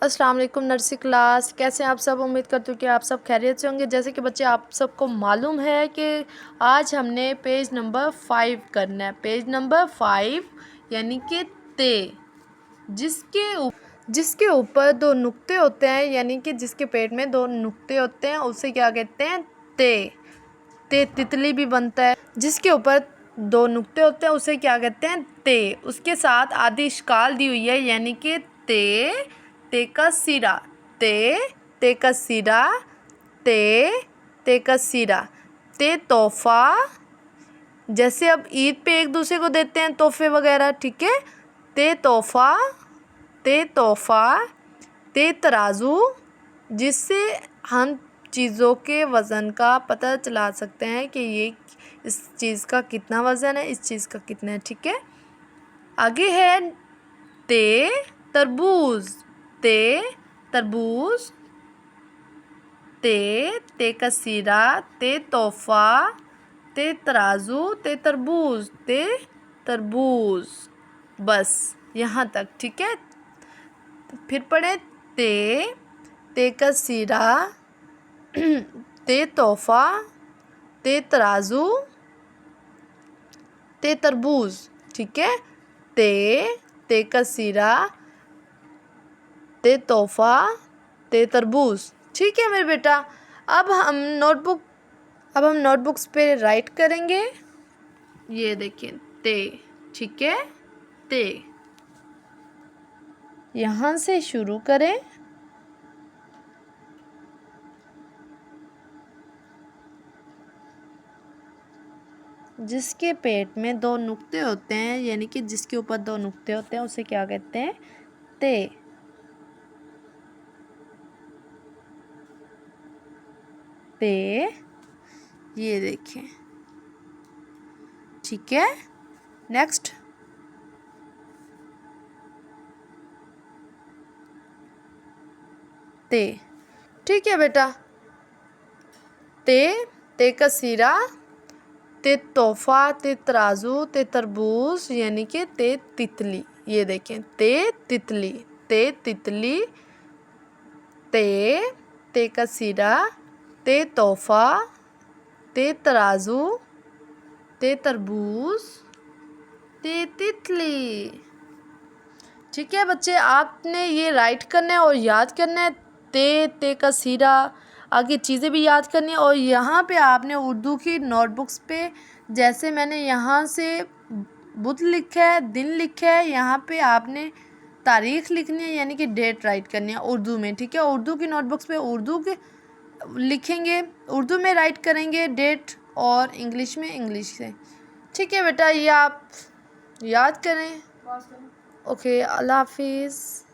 अस्सलाम वालेकुम nursery class, कैसे हैं आप सब। उम्मीद करती हूँ कि आप सब खैरियत से होंगे। जैसे कि बच्चे आप सबको मालूम है कि आज हमने पेज नंबर 5 करना है। पेज नंबर 5 यानी कि ते, जिसके ऊपर दो नुक्ते होते हैं, यानी कि जिसके पेट में दो नुक्ते होते हैं उसे क्या कहते हैं, ते तितली भी बनता है। जिसके ऊपर दो नुक्ते होते हैं उसे क्या कहते हैं, ते। उसके साथ आधी इश्काल दी हुई है, यानी कि ते का सिरा, ते का सिरा, ते का सिरा, ते तोहफा। जैसे अब ईद पे एक दूसरे को देते हैं तोहफे वगैरह, ठीक है। ते तोहफा, ते तराजू, जिससे हम चीज़ों के वज़न का पता चला सकते हैं कि ये इस चीज़ का कितना वज़न है, इस चीज़ का कितना है, ठीक है। आगे है ते तरबूज, ते तरबूज, ते का सिरा, ते तोहफा, ते तराजू, ते तरबूज, ते तरबूज। बस यहाँ तक, ठीक है। फिर पढ़े ते का सिरा, ते तोहफा, ते तराजू, ते तरबूज, ठीक है। ते का सिरा, ते तोहफा, ते तरबूज, ठीक है मेरे बेटा। अब हम नोटबुक्स पे राइट करेंगे। ये देखिए ते, ठीक है, ते। यहाँ से शुरू करें। जिसके पेट में दो नुक्ते होते हैं, यानी कि जिसके ऊपर दो नुक्ते होते हैं उसे क्या कहते हैं, ते। ये देखें, ठीक है। नेक्स्ट ते, ठीक है बेटा। ते का सिरा, ते तोहफा, ते तराजू, ते तरबूज, यानी कि ते तितली। ये देखें ते तितली, ते का सिरा, ते तोहफा, ते तराजू, ते तरबूज, ते तितली, ठीक है बच्चे। आपने ये राइट करना है और याद करना है। ते का सिरा, आगे चीज़ें भी याद करनी है। और यहाँ पे आपने उर्दू की नोटबुक्स पे, जैसे मैंने यहाँ से बुध लिखा है, दिन लिखा है, यहाँ पे आपने तारीख़ लिखनी है, यानी कि डेट राइट करनी है उर्दू में, ठीक है। उर्दू की नोटबुक्स पे उर्दू के लिखेंगे, उर्दू में राइट करेंगे डेट, और इंग्लिश में इंग्लिश से, ठीक है बेटा। ये आप याद करें। ओके, अल्लाह हाफिज़।